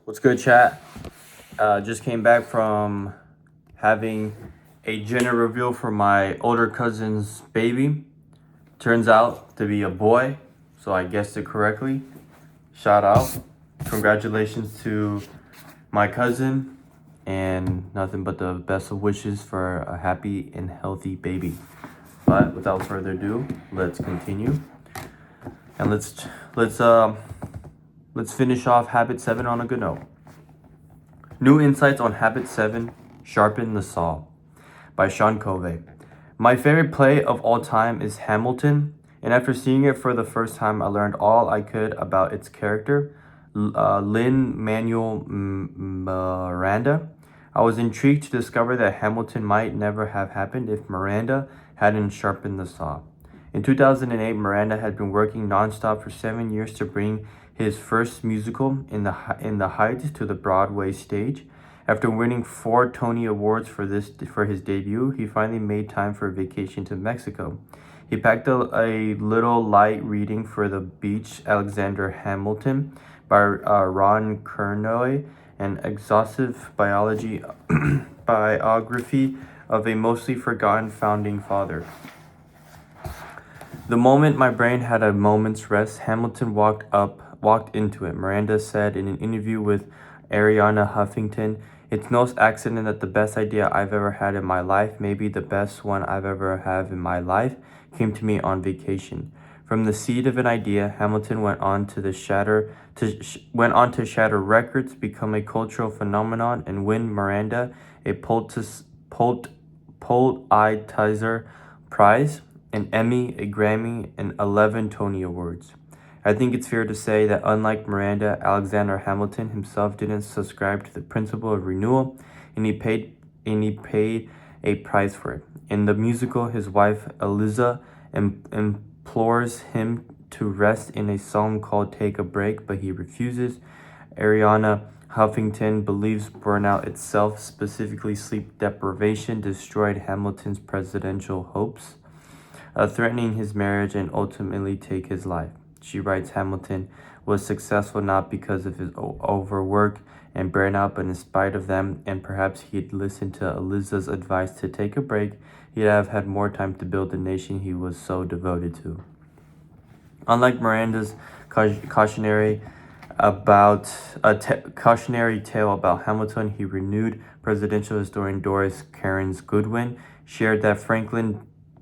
What's good, chat? Just came back from having a gender reveal for my older cousin's baby. Turns out to be a boy, so I guessed it correctly. Shout out. Congratulations to my cousin, and nothing but the best of wishes for a happy and healthy baby. But without further ado, let's continue. And let's finish off habit 7 on a good note. New insights on habit 7, Sharpen the Saw by Sean Covey. My favorite play of all time is Hamilton, and after seeing it for the first time, I learned all I could about its character, Lin-Manuel Miranda. I was intrigued to discover that Hamilton might never have happened if Miranda hadn't sharpened the saw. In 2008, Miranda had been working nonstop for 7 years to bring his first musical, In the Heights, to the Broadway stage. After winning 4 Tony Awards for his debut, he finally made time for a vacation to Mexico. He packed a little light reading for the beach, Alexander Hamilton, by Ron Chernow, an exhaustive biography of a mostly forgotten founding father. The moment my brain had a moment's rest, Hamilton walked into it. Miranda said in an interview with Ariana Huffington, "It's no accident that the best idea I've ever had in my life, maybe the best one I've ever had in my life, came to me on vacation." From the seed of an idea, Hamilton went on to shatter records, become a cultural phenomenon, and win Miranda a Pulitzer Prize, an Emmy, a Grammy, and 11 Tony Awards. I think it's fair to say that unlike Miranda, Alexander Hamilton himself didn't subscribe to the principle of renewal, and he paid a price for it. In the musical, his wife Eliza implores him to rest in a song called "Take a Break," but he refuses. Ariana Huffington believes burnout itself, specifically sleep deprivation, destroyed Hamilton's presidential hopes, threatening his marriage and ultimately take his life. She writes Hamilton was successful not because of his overwork and burnout, but in spite of them, and perhaps he'd listened to Eliza's advice to take a break, he'd have had more time to build the nation he was so devoted to. Unlike Miranda's cautionary tale about Hamilton, he renewed. Presidential historian Doris Kearns Goodwin shared that Franklin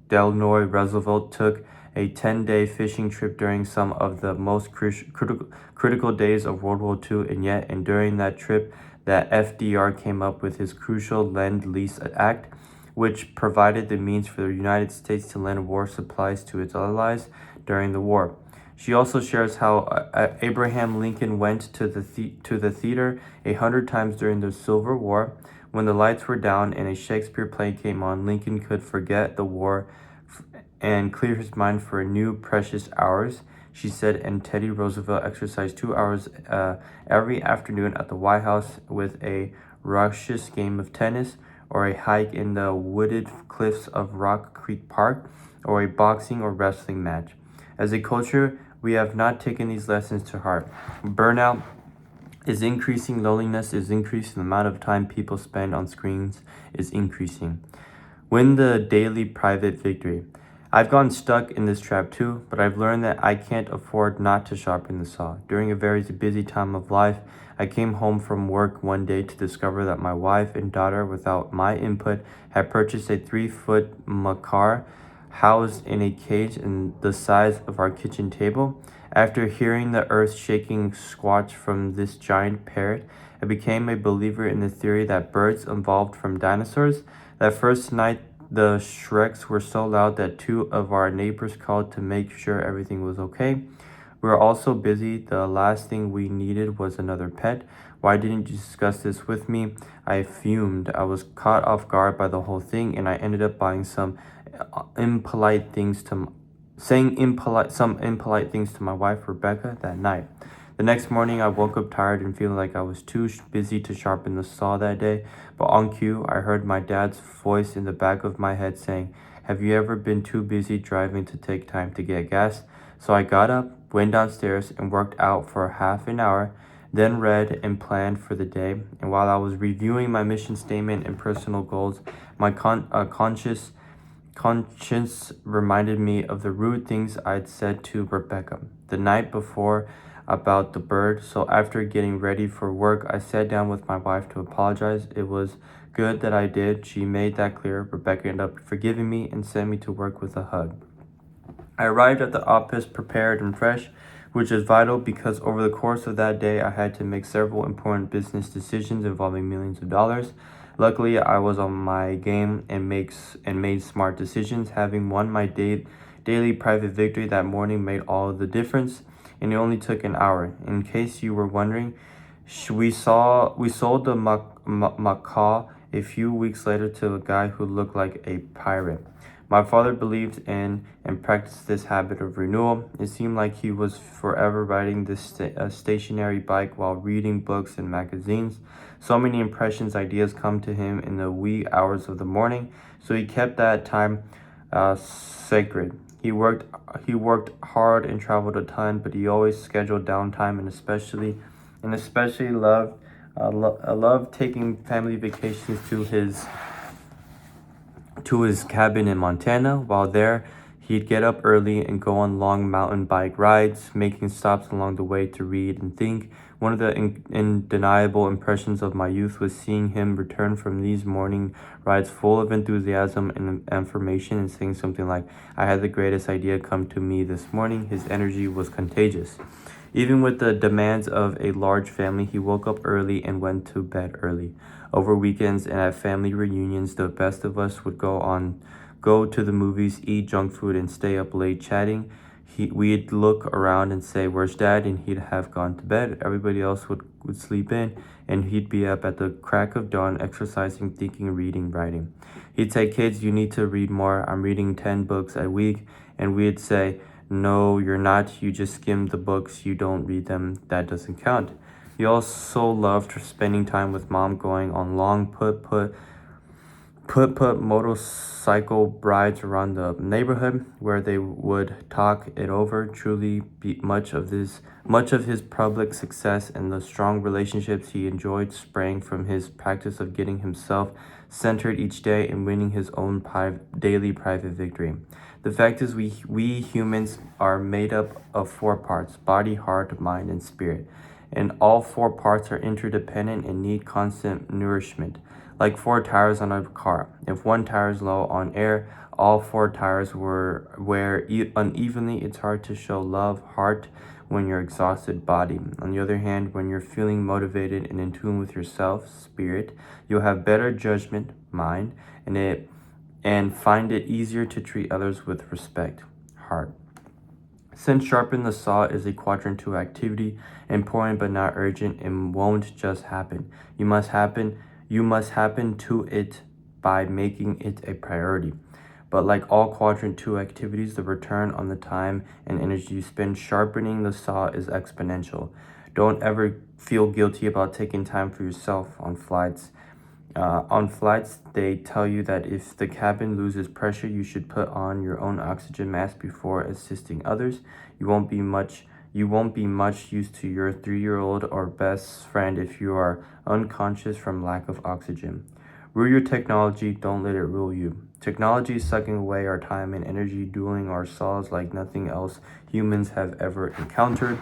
Delano Roosevelt took a 10-day fishing trip during some of the most critical days of World War II, and during that trip that FDR came up with his crucial Lend-Lease Act, which provided the means for the United States to lend war supplies to its allies during the war. She also shares how Abraham Lincoln went to the theater 100 times during the Civil War. When the lights were down and a Shakespeare play came on, Lincoln could forget the war and clear his mind for new precious hours, she said, and Teddy Roosevelt exercised 2 hours every afternoon at the White House with a raucous game of tennis, or a hike in the wooded cliffs of Rock Creek Park, or a boxing or wrestling match. As a culture, we have not taken these lessons to heart. Burnout is increasing, loneliness is increasing, the amount of time people spend on screens is increasing. Win the daily private victory. I've gotten stuck in this trap too, but I've learned that I can't afford not to sharpen the saw. During a very busy time of life, I came home from work one day to discover that my wife and daughter, without my input, had purchased a 3-foot macaque housed in a cage in the size of our kitchen table. After hearing the earth-shaking squawk from this giant parrot, I became a believer in the theory that birds evolved from dinosaurs. That first night, the shrieks were so loud that 2 of our neighbors called to make sure everything was okay. We were all so busy, the last thing we needed was another pet. Why didn't you discuss this with me? I fumed. I was caught off guard by the whole thing, and I ended up buying some impolite things to my wife, Rebecca, that night. The next morning, I woke up tired and feeling like I was too busy to sharpen the saw that day. But on cue, I heard my dad's voice in the back of my head saying, "Have you ever been too busy driving to take time to get gas?" So I got up, went downstairs, and worked out for half an hour. then read and planned for the day. And while I was reviewing my mission statement and personal goals, my conscience reminded me of the rude things I'd said to Rebecca the night before about the bird. So after getting ready for work, I sat down with my wife to apologize. It was good that I did. She made that clear. Rebecca ended up forgiving me and sent me to work with a hug. I arrived at the office prepared and fresh, which is vital because over the course of that day, I had to make several important business decisions involving millions of dollars. Luckily, I was on my game and made smart decisions. Having won my daily private victory that morning made all the difference, and it only took an hour. In case you were wondering, we sold the macaw a few weeks later to a guy who looked like a pirate. My father believed in and practiced this habit of renewal. It seemed like he was forever riding this stationary bike while reading books and magazines. So many impressions, ideas come to him in the wee hours of the morning, so he kept that time sacred. He worked hard and traveled a ton, but he always scheduled downtime and especially loved taking family vacations to his cabin in Montana. While there, he'd get up early and go on long mountain bike rides, making stops along the way to read and think. One of the undeniable impressions of my youth was seeing him return from these morning rides full of enthusiasm and affirmation and saying something like, "I had the greatest idea come to me this morning." His energy was contagious. Even with the demands of a large family, he woke up early and went to bed early. Over weekends and at family reunions, the best of us would go to the movies, eat junk food, and stay up late chatting. We'd look around and say, "Where's Dad?" And he'd have gone to bed. Everybody else would sleep in, and he'd be up at the crack of dawn, exercising, thinking, reading, writing. He'd say, "Kids, you need to read more. I'm reading 10 books a week." And we'd say, "No, you're not. You just skim the books. You don't read them. That doesn't count." He also loved spending time with Mom, going on long motorcycle rides around the neighborhood where they would talk it over. Truly, much of his public success and the strong relationships he enjoyed sprang from his practice of getting himself centered each day and winning his own daily private victory. The fact is, we humans are made up of 4 parts: body, heart, mind, and spirit. And all 4 parts are interdependent and need constant nourishment. Like 4 tires on a car. If one tire is low on air, all 4 tires wear unevenly. It's hard to show love, heart, when you're exhausted, body. On the other hand, when you're feeling motivated and in tune with yourself, spirit, you'll have better judgment, mind, and find it easier to treat others with respect, heart. Since Sharpen the Saw is a quadrant 2 activity, important but not urgent, and won't just happen. You must happen to it by making it a priority. But like all quadrant 2 activities, the return on the time and energy you spend sharpening the saw is exponential. Don't ever feel guilty about taking time for yourself on flights. They tell you that if the cabin loses pressure, you should put on your own oxygen mask before assisting others. You won't be much use to your 3-year-old or best friend if you are unconscious from lack of oxygen. Rule your technology, don't let it rule you. Technology is sucking away our time and energy, dueling our saws like nothing else humans have ever encountered.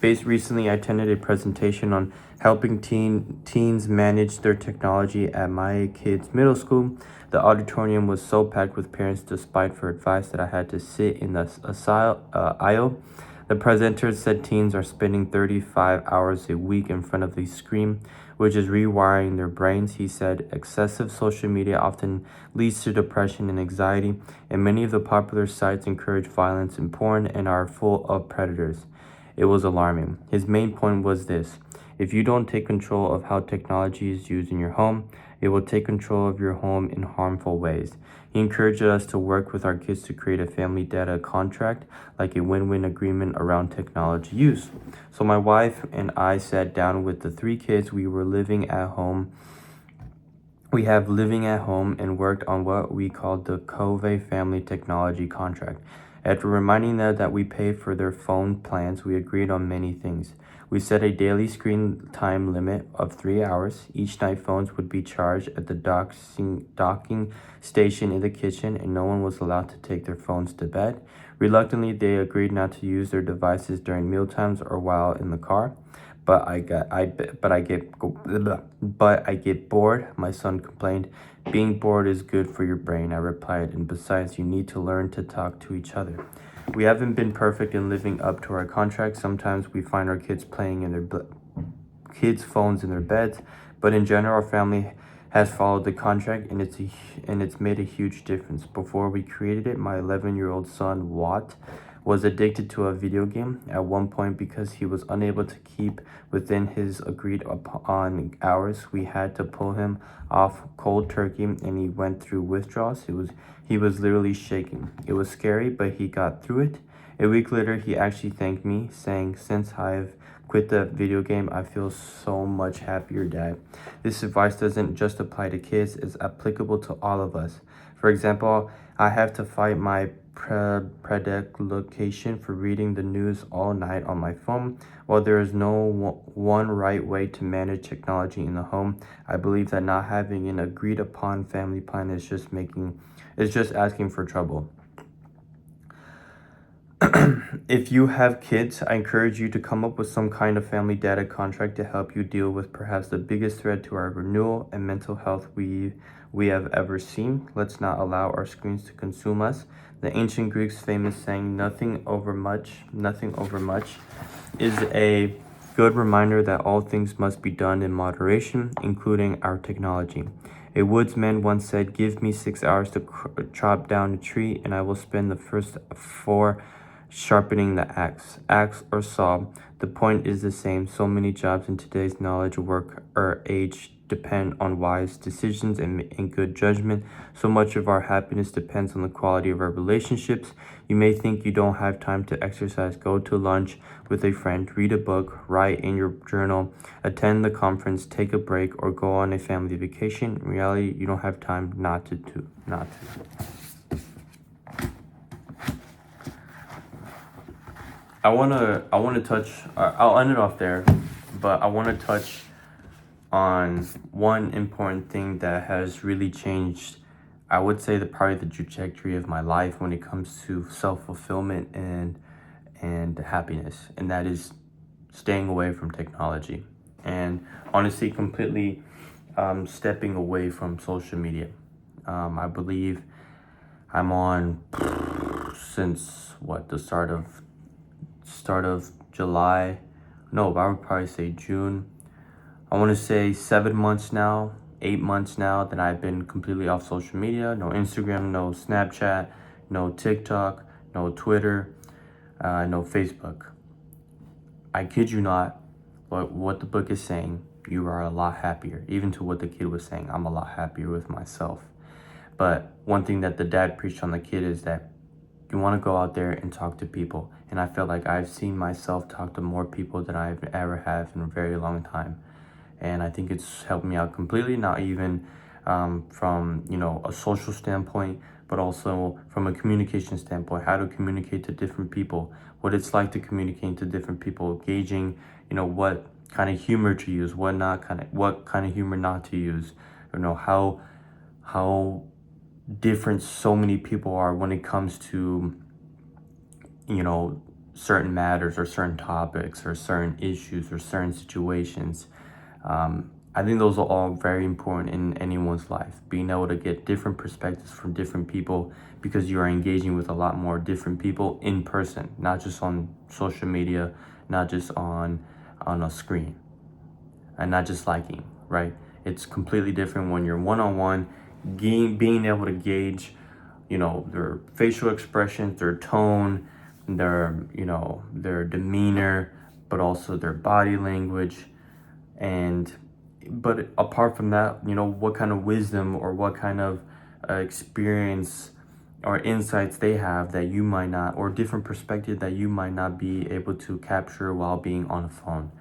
Recently, I attended a presentation on helping teens manage their technology at my kids' middle school. The auditorium was so packed with parents despite for advice that I had to sit in the aisle. The presenter said teens are spending 35 hours a week in front of the screen, which is rewiring their brains. He said excessive social media often leads to depression and anxiety, and many of the popular sites encourage violence and porn and are full of predators. It was alarming. His main point was this: if you don't take control of how technology is used in your home, it will take control of your home in harmful ways. He encouraged us to work with our kids to create a family data contract, like a win-win agreement around technology use. So my wife and I sat down with the 3 kids we have living at home and worked on what we called the Cove Family Technology Contract. After reminding them that we pay for their phone plans, we agreed on many things. We set a daily screen time limit of 3 hours. Each night, phones would be charged at the docking station in the kitchen, and no one was allowed to take their phones to bed. Reluctantly, they agreed not to use their devices during mealtimes or while in the car. But I get bored, my son complained. Being bored is good for your brain, I replied, and besides, you need to learn to talk to each other. We haven't been perfect in living up to our contract. Sometimes we find our kids playing in their kids' phones in their beds, but in general, our family has followed the contract, and it's made a huge difference. Before we created it, my 11-year-old son Watt was addicted to a video game at one point. Because he was unable to keep within his agreed upon hours, we had to pull him off cold turkey, and he went through withdrawals. He was literally shaking. It was scary, but he got through it. A week later, he actually thanked me, saying, "Since I've quit the video game, I feel so much happier, Dad." This advice doesn't just apply to kids, it's applicable to all of us. For example, I have to fight my predilection for reading the news all night on my phone. While there is no one right way to manage technology in the home, I believe that not having an agreed upon family plan is just asking for trouble. If you have kids, I encourage you to come up with some kind of family data contract to help you deal with perhaps the biggest threat to our renewal and mental health we have ever seen. Let's not allow our screens to consume us. The ancient Greeks' famous saying, nothing over much, is a good reminder that all things must be done in moderation, including our technology. A woodsman once said, "Give me 6 hours to chop down a tree, and I will spend the first 4 sharpening the axe or saw." The point is the same. So many jobs in today's knowledge work or age depend on wise decisions and good judgment. So much of our happiness depends on the quality of our relationships. You may think you don't have time to exercise. Go to lunch with a friend, read a book, write in your journal, attend the conference, take a break, or go on a family vacation. In reality, you don't have time not to. I wanna touch. I'll end it off there, but I want to touch on one important thing that has really changed. I would say probably the trajectory of my life when it comes to self-fulfillment and happiness, and that is staying away from technology and honestly completely stepping away from social media. I believe I'm on since the start of July. No, I would probably say June. I want to say 7 months now, 8 months now that I've been completely off social media. No Instagram, no Snapchat, no TikTok, no Twitter, no Facebook. I kid you not, but what the book is saying, you are a lot happier. Even to what the kid was saying, I'm a lot happier with myself. But one thing that the dad preached on the kid is that you want to go out there and talk to people. And I feel like I've seen myself talk to more people than I've ever have in a very long time. And I think it's helped me out completely, not even from a social standpoint, but also from a communication standpoint, how to communicate to different people, what it's like to communicate to different people, gauging what kind of humor to use, what kind of humor not to use, how different so many people are when it comes to certain matters or certain topics or certain issues or certain situations. I think those are all very important in anyone's life. Being able to get different perspectives from different people, because you are engaging with a lot more different people in person, not just on social media, not just on a screen, and not just liking, right? It's completely different when you're one-on-one, being able to gauge, their facial expressions, their tone, their demeanor, but also their body language. But apart from that, what kind of wisdom or what kind of experience or insights they have that you might not, or different perspective that you might not be able to capture while being on a phone.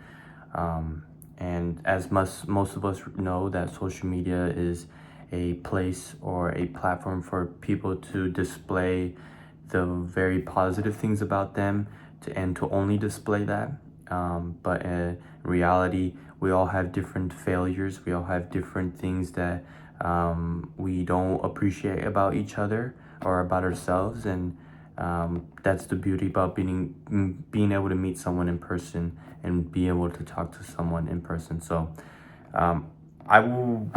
And as most of us know, that social media is a place or a platform for people to display the very positive things about them, and to only display that. but in reality, we all have different failures. We all have different things that we don't appreciate about each other or about ourselves, and that's the beauty about being able to meet someone in person and be able to talk to someone in person. So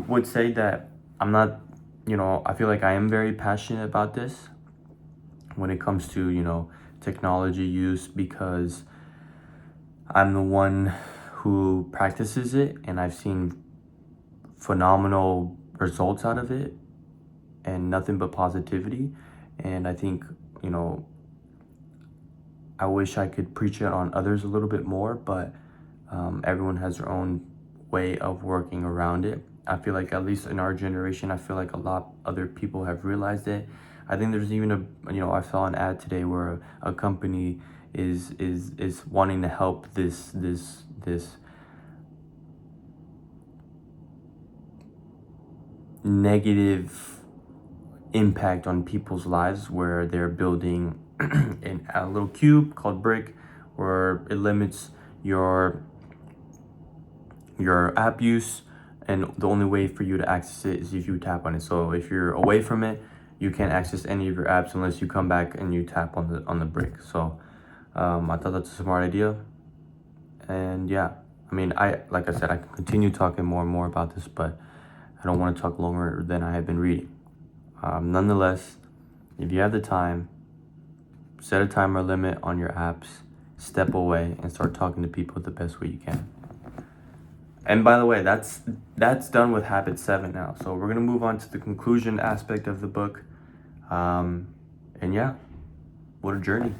would say that I'm not, I feel like I am very passionate about this when it comes to, technology use, because I'm the one who practices it and I've seen phenomenal results out of it and nothing but positivity. And I think, I wish I could preach it on others a little bit more, but everyone has their own way of working around it. I feel like, at least in our generation, I feel like a lot other people have realized it. I think there's even I saw an ad today where a company is wanting to help this negative impact on people's lives, where they're building in a little cube called brick, where it limits your app use, and the only way for you to access it is if you tap on it. So if you're away from it, you can't access any of your apps unless you come back and you tap on the brick. So I thought that's a smart idea. And yeah, I mean, like I said, I can continue talking more and more about this, but I don't want to talk longer than I have been reading. Nonetheless, if you have the time, set a timer limit on your apps, step away, and start talking to people the best way you can. And by the way, that's done with habit 7 now. So we're gonna move on to the conclusion aspect of the book. And yeah, what a journey.